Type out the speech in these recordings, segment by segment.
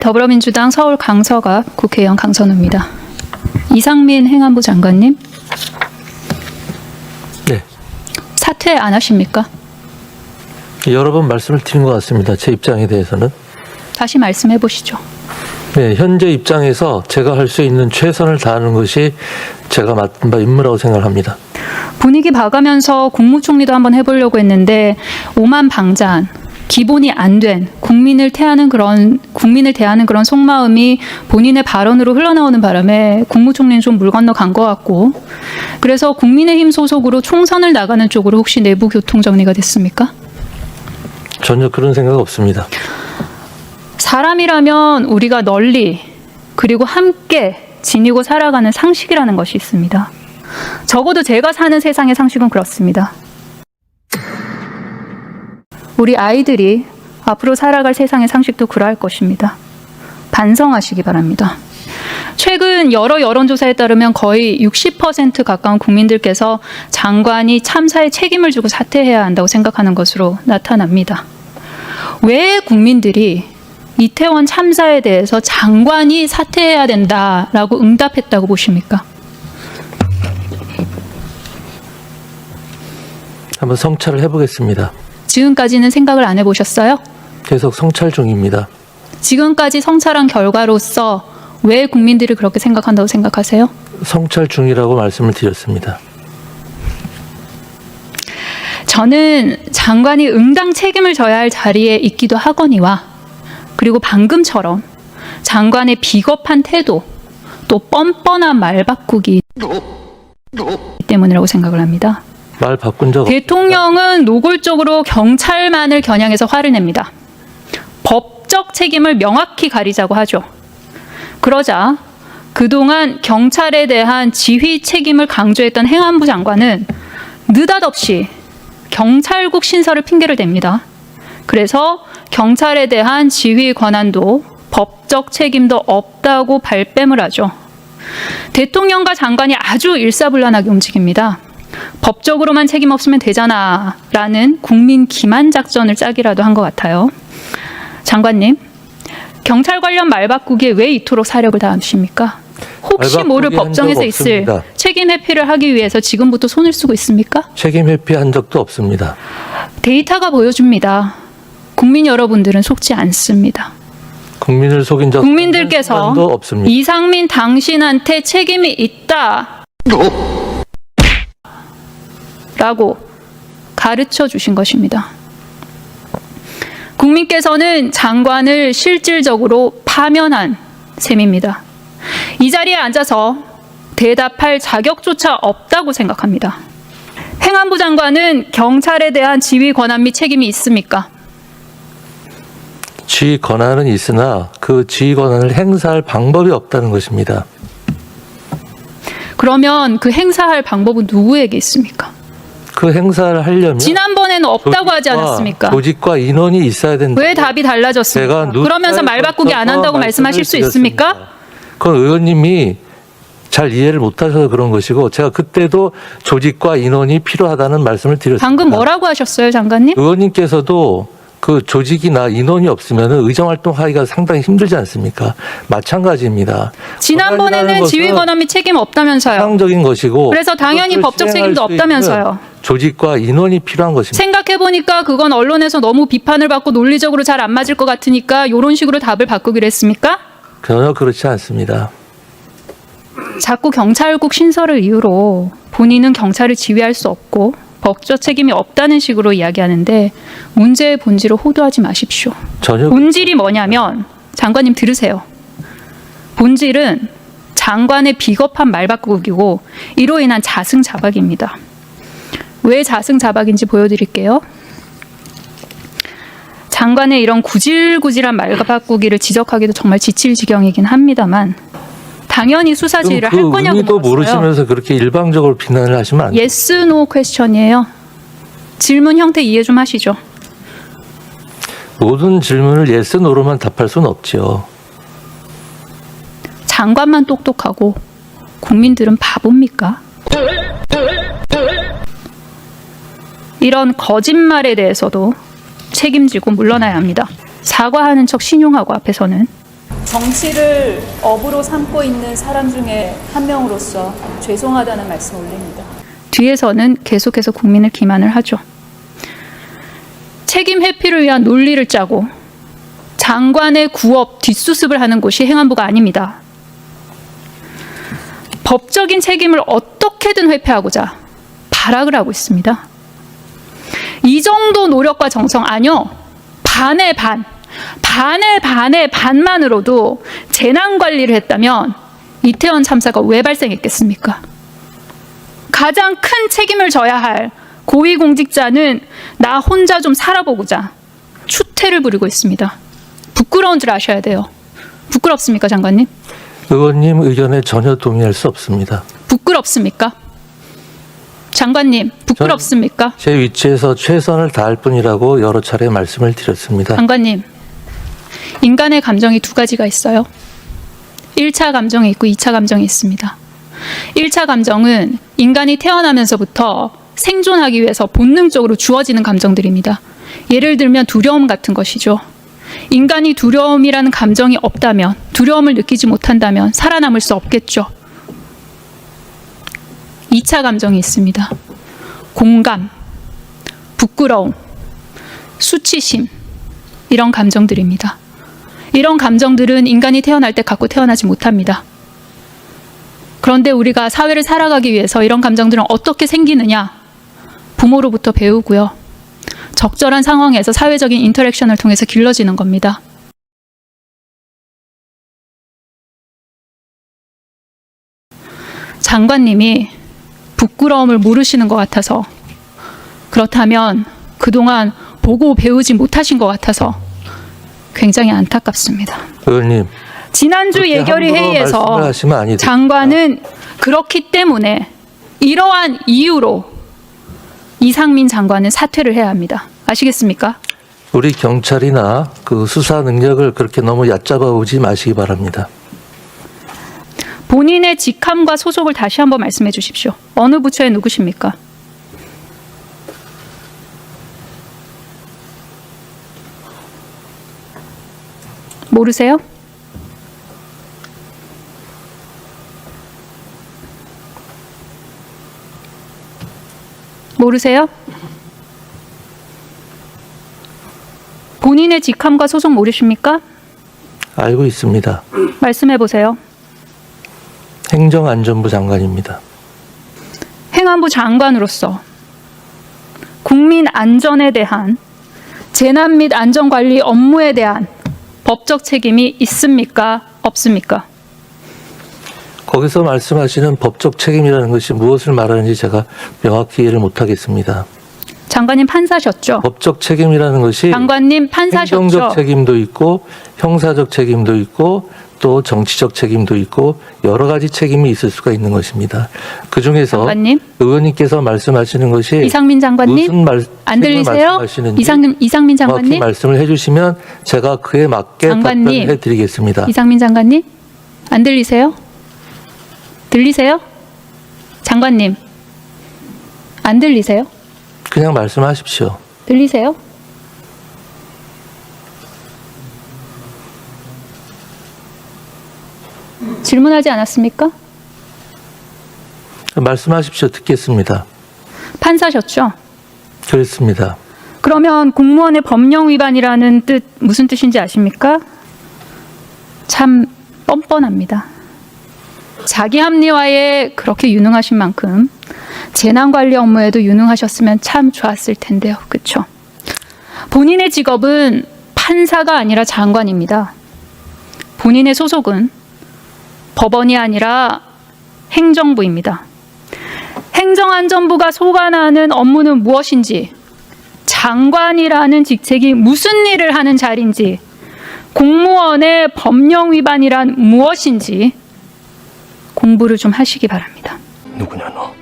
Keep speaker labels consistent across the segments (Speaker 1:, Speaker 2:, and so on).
Speaker 1: 더불어민주당 서울 강서갑 국회의원 강선우입니다. 이상민 행안부 장관님.
Speaker 2: 네.
Speaker 1: 사퇴 안 하십니까?
Speaker 2: 여러 번 말씀을 드린 것 같습니다. 제 입장에 대해서는.
Speaker 1: 다시 말씀해 보시죠.
Speaker 2: 네, 현재 입장에서 제가 할 수 있는 최선을 다하는 것이 제가 맡은 바 임무라고 생각합니다.
Speaker 1: 분위기 봐가면서 국무총리도 한번 해보려고 했는데 오만방자한, 기본이 안 된 국민을 대하는 그런 속마음이 본인의 발언으로 흘러나오는 바람에 국무총리는 좀 물 건너 간 것 같고, 그래서 국민의힘 소속으로 총선을 나가는 쪽으로 혹시 내부 교통 정리가 됐습니까?
Speaker 2: 전혀 그런 생각 없습니다.
Speaker 1: 사람이라면 우리가 널리 그리고 함께 지니고 살아가는 상식이라는 것이 있습니다. 적어도 제가 사는 세상의 상식은 그렇습니다. 우리 아이들이 앞으로 살아갈 세상의 상식도 그러할 것입니다. 반성하시기 바랍니다. 최근 여러 여론조사에 따르면 거의 60% 가까운 국민들께서 장관이 참사에 책임을 지고 사퇴해야 한다고 생각하는 것으로 나타납니다. 왜 국민들이 이태원 참사에 대해서 장관이 사퇴해야 된다라고 응답했다고 보십니까?
Speaker 2: 한번 성찰을 해보겠습니다.
Speaker 1: 지금까지는 생각을 안 해보셨어요?
Speaker 2: 계속 성찰 중입니다.
Speaker 1: 지금까지 성찰한 결과로서 왜 국민들이 그렇게 생각한다고 생각하세요?
Speaker 2: 성찰 중이라고 말씀을 드렸습니다.
Speaker 1: 저는 장관이 응당 책임을 져야 할 자리에 있기도 하거니와, 그리고 방금처럼 장관의 비겁한 태도, 또 뻔뻔한 말 바꾸기 때문이라고 생각을 합니다.
Speaker 2: 말 바꾼 적
Speaker 1: 대통령은 노골적으로 경찰만을 겨냥해서 화를 냅니다. 법적 책임을 명확히 가리자고 하죠. 그러자 그동안 경찰에 대한 지휘 책임을 강조했던 행안부 장관은 느닷없이 경찰국 신설을 핑계를 댑니다. 그래서 경찰에 대한 지휘 권한도 법적 책임도 없다고 발뺌을 하죠. 대통령과 장관이 아주 일사불란하게 움직입니다. 법적으로만 책임 없으면 되잖아 라는 국민 기만 작전을 짜기라도 한 것 같아요. 장관님, 경찰 관련 말 바꾸기에 왜 이토록 사력을 다하십니까? 혹시 모를 법정에서 있을 책임 회피를 하기 위해서 지금부터 손을 쓰고 있습니까? 책임
Speaker 2: 회피한 적도 없습니다.
Speaker 1: 데이터가 보여줍니다. 국민 여러분들은 속지 않습니다.
Speaker 2: 국민을 속인 적
Speaker 1: 국민들께서
Speaker 2: 없습니다.
Speaker 1: 이상민 당신한테 책임이 있다 라고 가르쳐 주신 것입니다. 국민께서는 장관을 실질적으로 파면한 셈입니다. 이 자리에 앉아서 대답할 자격조차 없다고 생각합니다. 행안부 장관은 경찰에 대한 지휘 권한 및 책임이 있습니까?
Speaker 2: 지휘 권한은 있으나 그 지휘 권한을 행사할 방법이 없다는 것입니다.
Speaker 1: 그러면 그 행사할 방법은 누구에게 있습니까?
Speaker 2: 그 행사를 하려면
Speaker 1: 지난번에는 없다고 하지 않았습니까?
Speaker 2: 조직과 인원이 있어야 된다.
Speaker 1: 왜 답이 달라졌습니까? 그러면서 말 바꾸기 안 한다고 말씀하실 수 있습니까?
Speaker 2: 그건 의원님이 잘 이해를 못하셔서 그런 것이고, 제가 그때도 조직과 인원이 필요하다는 말씀을 드렸습니다.
Speaker 1: 방금 뭐라고 하셨어요, 장관님?
Speaker 2: 의원님께서도 그 조직이나 인원이 없으면 의정활동하기가 상당히 힘들지 않습니까? 마찬가지입니다.
Speaker 1: 지난번에는 지휘 권한 및 책임 없다면서요.
Speaker 2: 상적인 것이고,
Speaker 1: 그래서 당연히 법적 책임도 없다면서요.
Speaker 2: 조직과 인원이 필요한 것입니다.
Speaker 1: 생각해보니까 그건 언론에서 너무 비판을 받고 논리적으로 잘 안 맞을 것 같으니까 이런 식으로 답을 바꾸기로 했습니까?
Speaker 2: 전혀 그렇지 않습니다.
Speaker 1: 자꾸 경찰국 신설을 이유로 본인은 경찰을 지휘할 수 없고 법적 책임이 없다는 식으로 이야기하는데, 문제의 본질을 호도하지 마십시오. 본질이 뭐냐면, 장관님 들으세요. 본질은 장관의 비겁한 말 바꾸기고 이로 인한 자승자박입니다. 왜 자승자박인지 보여드릴게요. 장관의 이런 구질구질한 말 바꾸기를 지적하기도 정말 지칠 지경이긴 합니다만, 당연히 수사 지휘를 할 거냐고
Speaker 2: 의미도 모르시면서 그렇게 일방적으로 비난을 하시면 안 돼요.
Speaker 1: yes, no 퀘스천이에요. 질문 형태 이해 좀 하시죠.
Speaker 2: 모든 질문을 yes, no로만 답할 수는 없죠.
Speaker 1: 장관만 똑똑하고 국민들은 바보입니까? 이런 거짓말에 대해서도 책임지고 물러나야 합니다. 사과하는 척 신용하고 앞에서는 정치를 업으로 삼고 있는 사람 중에 한 명으로서 죄송하다는 말씀 올립니다. 뒤에서는 계속해서 국민을 기만을 하죠. 책임 회피를 위한 논리를 짜고 장관의 구업 뒷수습을 하는 곳이 행안부가 아닙니다. 법적인 책임을 어떻게든 회피하고자 발악을 하고 있습니다. 이 정도 노력과 정성 아니요. 반의 반만으로도 재난 관리를 했다면 이태원 참사가 왜 발생했겠습니까? 가장 큰 책임을 져야 할 고위공직자는 나 혼자 좀 살아보고자 추태를 부리고 있습니다. 부끄러운 줄 아셔야 돼요. 부끄럽습니까, 장관님?
Speaker 2: 의원님 의견에 전혀 동의할 수 없습니다.
Speaker 1: 부끄럽습니까? 장관님, 부끄럽습니까?
Speaker 2: 제 위치에서 최선을 다할 뿐이라고 여러 차례 말씀을 드렸습니다.
Speaker 1: 장관님, 인간의 감정이 두 가지가 있어요. 1차 감정이 있고 2차 감정이 있습니다. 1차 감정은 인간이 태어나면서부터 생존하기 위해서 본능적으로 주어지는 감정들입니다. 예를 들면 두려움 같은 것이죠. 인간이 두려움이라는 감정이 없다면, 두려움을 느끼지 못한다면 살아남을 수 없겠죠. 2차 감정이 있습니다. 공감, 부끄러움, 수치심, 이런 감정들입니다. 이런 감정들은 인간이 태어날 때 갖고 태어나지 못합니다. 그런데 우리가 사회를 살아가기 위해서 이런 감정들은 어떻게 생기느냐? 부모로부터 배우고요. 적절한 상황에서 사회적인 인터랙션을 통해서 길러지는 겁니다. 장관님이 부끄러움을 모르시는 것 같아서, 그렇다면 그동안 보고 배우지 못하신 것 같아서 굉장히 안타깝습니다.
Speaker 2: 의원님,
Speaker 1: 지난주 예결위 회의에서 장관은 그렇기 때문에 이러한 이유로 이상민 장관은 사퇴를 해야 합니다. 아시겠습니까?
Speaker 2: 우리 경찰이나 그 수사 능력을 그렇게 너무 얕잡아 보지 마시기 바랍니다.
Speaker 1: 본인의 직함과 소속을 다시 한번 말씀해 주십시오. 어느 부처에 누구십니까? 모르세요? 모르세요? 본인의 직함과 소속 모르십니까?
Speaker 2: 알고 있습니다.
Speaker 1: 말씀해 보세요.
Speaker 2: 행정안전부 장관입니다.
Speaker 1: 행안부 장관으로서 국민 안전에 대한 재난 및 안전관리 업무에 대한 법적 책임이 있습니까? 없습니까?
Speaker 2: 거기서 말씀하시는 법적 책임이라는 것이 무엇을 말하는지 제가 명확히 이해를 못하겠습니다.
Speaker 1: 장관님 판사셨죠?
Speaker 2: 법적 책임이라는 것이
Speaker 1: 장관님 판사셨죠?
Speaker 2: 행정적 책임도 있고 형사적 책임도 있고 또 정치적 책임도 있고 여러 가지 책임이 있을 수가 있는 것입니다. 그 중에서
Speaker 1: 장관님?
Speaker 2: 의원님께서 말씀하시는 것이
Speaker 1: 이상민 장관님 안 들리세요? 이상민 장관님
Speaker 2: 정확히 말씀을 해주시면 제가 그에 맞게
Speaker 1: 장관님,
Speaker 2: 답변을 해드리겠습니다.
Speaker 1: 이상민 장관님 안 들리세요? 들리세요? 장관님 안 들리세요?
Speaker 2: 그냥 말씀하십시오.
Speaker 1: 들리세요? 질문하지 않았습니까?
Speaker 2: 말씀하십시오. 듣겠습니다.
Speaker 1: 판사셨죠?
Speaker 2: 그렇습니다.
Speaker 1: 그러면 공무원의 법령 위반이라는 뜻 무슨 뜻인지 아십니까? 참 뻔뻔합니다. 자기 합리화에 그렇게 유능하신 만큼 재난관리 업무에도 유능하셨으면 참 좋았을 텐데요. 그렇죠? 본인의 직업은 판사가 아니라 장관입니다. 본인의 소속은 법원이 아니라 행정부입니다. 행정안전부가 소관하는 업무는 무엇인지, 장관이라는 직책이 무슨 일을 하는 자리인지, 공무원의 법령 위반이란 무엇인지 공부를 좀 하시기 바랍니다.
Speaker 2: 누구냐 너?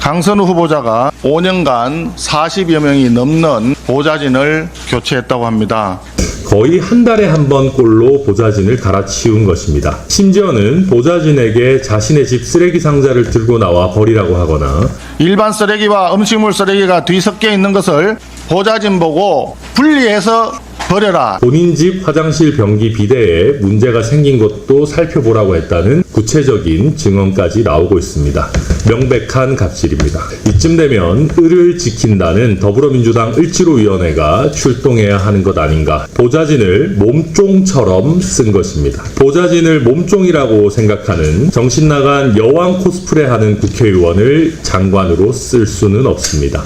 Speaker 3: 강선우 후보자가 5년간 40여 명이 넘는 보좌진을 교체했다고 합니다.
Speaker 4: 거의 한 달에 한 번 꼴로 보좌진을 갈아치운 것입니다. 심지어는 보좌진에게 자신의 집 쓰레기 상자를 들고 나와 버리라고 하거나
Speaker 3: 일반 쓰레기와 음식물 쓰레기가 뒤섞여 있는 것을 보좌진 보고 분리해서 버려라.
Speaker 4: 본인 집 화장실 변기 비대에 문제가 생긴 것도 살펴보라고 했다는 구체적인 증언까지 나오고 있습니다. 명백한 갑질입니다. 이쯤 되면 을을 지킨다는 더불어민주당 을지로위원회가 출동해야 하는 것 아닌가. 보좌진을 몸종처럼 쓴 것입니다. 보좌진을 몸종이라고 생각하는 정신나간 여왕 코스프레하는 국회의원을 장관으로 쓸 수는 없습니다.